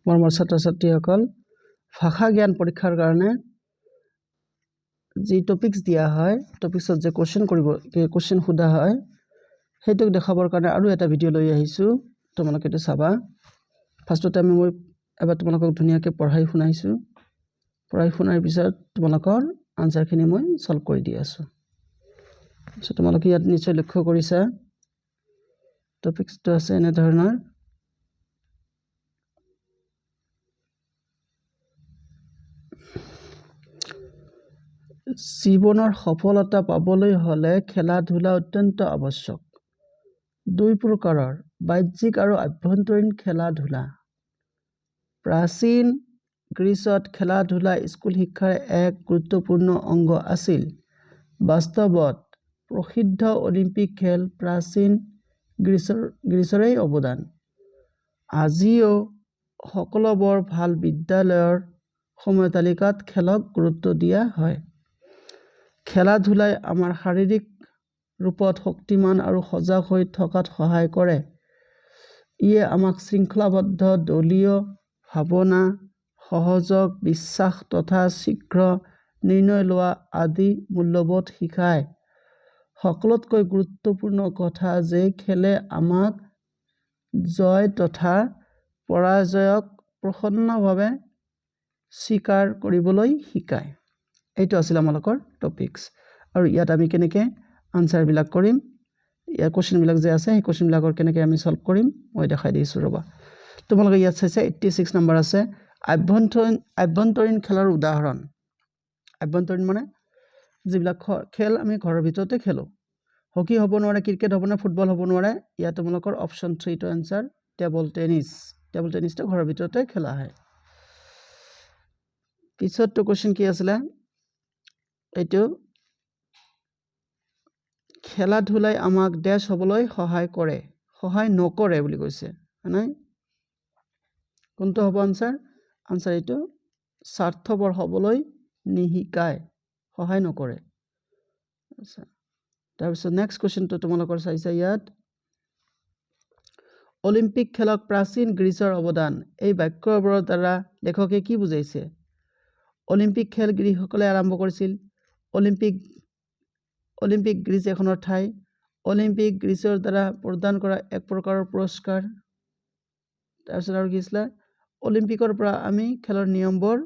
মৰমৰ ছাত্ৰ-ছাত্ৰীসকল ভাষা জ্ঞান পৰীক্ষাৰ কাৰণে যি টপিকস দিয়া হয় টপিকসত যে কোশ্চেন সোধা হয় সেইটোক দেখাবৰ কাৰণে আৰু এটা ভিডিঅ' লৈ আহিছো তোমালোকে এটা চাবা ফাৰ্ষ্টতে আমি মই এবাৰ তোমালোকক ধুনীয়াকৈ পঢ়াই শুনাইছো পঢ়াই শুনাৰ পিছত তোমালোকৰ আনসাৰখিনি মই সলভ কৰি দি আছো সো তোমালোকে ইয়াত নিশ্চয় লক্ষ্য কৰিছা টপিকসটো আছে এনে ধৰণৰ জীৱনৰ সফলতা পাবলৈ হলে খেলা ধূলা অত্যন্ত আৱশ্যক দুই প্ৰকাৰৰ বাহ্যিক আৰু আভ্যন্তৰীণ খেলা ধূলা প্ৰাচীন গ্ৰীচত খেলা ধূলা স্কুল শিক্ষাৰ এক গুৰুত্বপূৰ্ণ অংগ আছিল বাস্তৱত প্ৰসিদ্ধ অলিম্পিক খেল প্ৰাচীন গ্ৰীচৰেই অৱদান আজিও সকলোবোৰ ভাল বিদ্যালয়ৰ সময় তালিকাত খেলক গুৰুত্ব দিয়া হয় খেলা ধূলাই আমাৰ শাৰীৰিক ৰূপত শক্তিমান আৰু সজাগ হৈ থকাত সহায় কৰে ইয়ে আমাক শৃংখলাবদ্ধ দলীয় ভাৱনা সহযোগ বিশ্বাস তথা শীঘ্ৰ নিৰ্ণয় লোৱা আদি মূল্যবোধ শিকায় সকলোতকৈ গুৰুত্বপূৰ্ণ কথা যে খেলে আমাক জয় তথা পৰাজয়ক প্ৰসন্নভাৱে স্বীকাৰ কৰিবলৈ শিকায় এইটো আছিল আমালোকৰ টপিকস আৰু ইয়াত আমি কেনেকৈ আনসাৰ বিলাক কৰিম ইয়াৰ কোশ্চেন বিলাক যে আছে এই কোশ্চেন বিলাকৰ কেনেকৈ আমি সলভ কৰিম মই দেখাই দিছো ৰবা তোমালোকে ইয়াত চাইছে 86 নম্বৰ আছে আভ্যন্তৰীণ খেলৰ উদাহৰণ আভ্যন্তৰীণ মানে যিবিলাক খেল আমি ঘৰৰ ভিতৰতে খেলো হকি হ'ব নোৱাৰে ক্ৰিকেট হ'ব নোৱাৰে ফুটবল হ'ব নোৱাৰে ইয়াত তোমালোকৰ অপচন 3 টো আনসাৰ টেবল টেনিছটো ঘৰৰ ভিতৰতে খেলা হয় পিছৰটো কোশ্চেন কি আছিল এইটো খেলা ধূলাই আমাক দেশ হ'বলৈ সহায় নকৰে বুলি কৈছে নাই কোনটো হ'ব আনসাৰ এইটো স্বাৰ্থপৰ হ'বলৈ নিশিকায় সহায় নকৰে আচ্ছা তাৰপিছত নেক্সট কোশ্চেনটো তোমালোকৰ চাইছা ইয়াত অলিম্পিক খেলক প্ৰাচীন গ্ৰীচৰ অৱদান এই বাক্যবোৰৰ দ্বাৰা লেখকে কি বুজাইছে অলিম্পিক খেল গ্ৰীকসকলে আৰম্ভ কৰিছিল অলিম্পিক গ্ৰীচ এখনৰ ঠাই অলিম্পিক গ্ৰীচৰ দ্বাৰা প্ৰদান কৰা এক প্ৰকাৰৰ পুৰস্কাৰ তাৰপিছত আৰু কি আছিল অলিম্পিকৰ পৰা আমি খেলৰ নিয়মবোৰ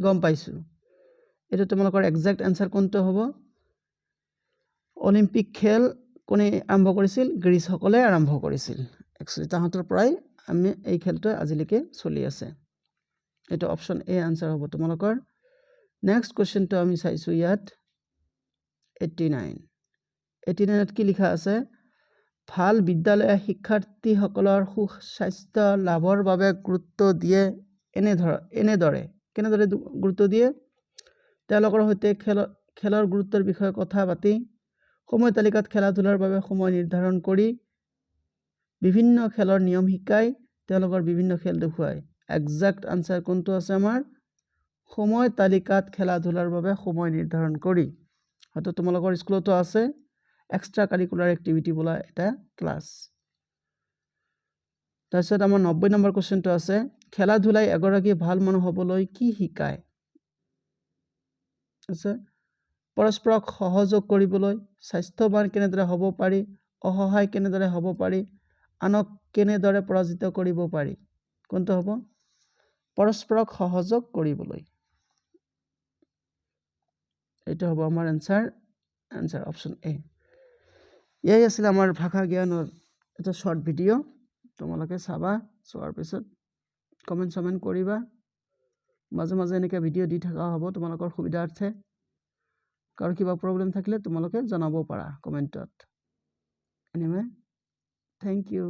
গম পাইছো এটা তোমালোকৰ এক্সাক্ট আনসাৰ কোনটো হ'ব অলিম্পিক খেল কোনে আৰম্ভ কৰিছিল গ্ৰীচসকলে আৰম্ভ কৰিছিল একচুয়ালি তাহাঁতৰ পৰাই আমি এই খেলটো আজিলৈকে চলি আছে এটা অপচন এ আনসাৰ হ'ব তোমালোকৰ নেক্সট কোশ্চেনটো আমি চাইছো ইয়াত 89ত কি লিখা আছে ভাল বিদ্যালয় শিক্ষাৰ্থীসকলৰ সুস্বাস্থ্য লাভৰ বাবে গুৰুত্ব দিয়ে কেনেদৰে গুৰুত্ব দিয়ে তেওঁলোকৰ সৈতে খেলৰ গুৰুত্বৰ বিষয়ে কথা পাতি সময় তালিকাত খেলা ধূলাৰ বাবে সময় নিৰ্ধাৰণ কৰি বিভিন্ন খেলৰ নিয়ম শিকাই তেওঁলোকৰ বিভিন্ন খেল দেখুৱায় এক্সাক্ট আনসাৰ কোনটো আছে আমাৰ সময় তালিকাত খেলা ধূলাৰ বাবে সময় নিৰ্ধাৰণ কৰি হয়তো তোমালোকৰ স্কুলতো আছে এক্সট্ৰা কাৰিকুলাৰ এক্টিভিটি বোলা এটা ক্লাছ তাৰপিছত আমাৰ 90 নম্বৰ কোশ্চেনটো আছে খেলা ধূলাই এগৰাকী ভাল মানুহ হ'বলৈ কি শিকায় আছে পৰস্পৰক সহযোগ কৰিবলৈ স্বাস্থ্যৱান কেনেদৰে হ'ব পাৰি অসহায় কেনেদৰে হ'ব পাৰি আনক কেনেদৰে পৰাজিত কৰিব পাৰি কোনটো হ'ব পৰস্পৰক সহযোগ কৰিবলৈ এটা হ'ব আমাৰ আনসাৰ অপচন এ এই আছিল আমাৰ ভাষা জ্ঞানৰ এটা শৰ্ট ভিডিঅ তোমালোকে চাবা চোৱাৰ পিছত কমেন্ট কৰিবা মাজে মাজে এনেকৈ ভিডিঅ দি থকা হ'ব তোমালোকৰ সুবিধাৰ্থে কাৰো কিবা প্ৰবলেম থাকিলে তোমালোকে জনাব পাৰা কমেন্টত এনিৱে থ্যাংক ইউ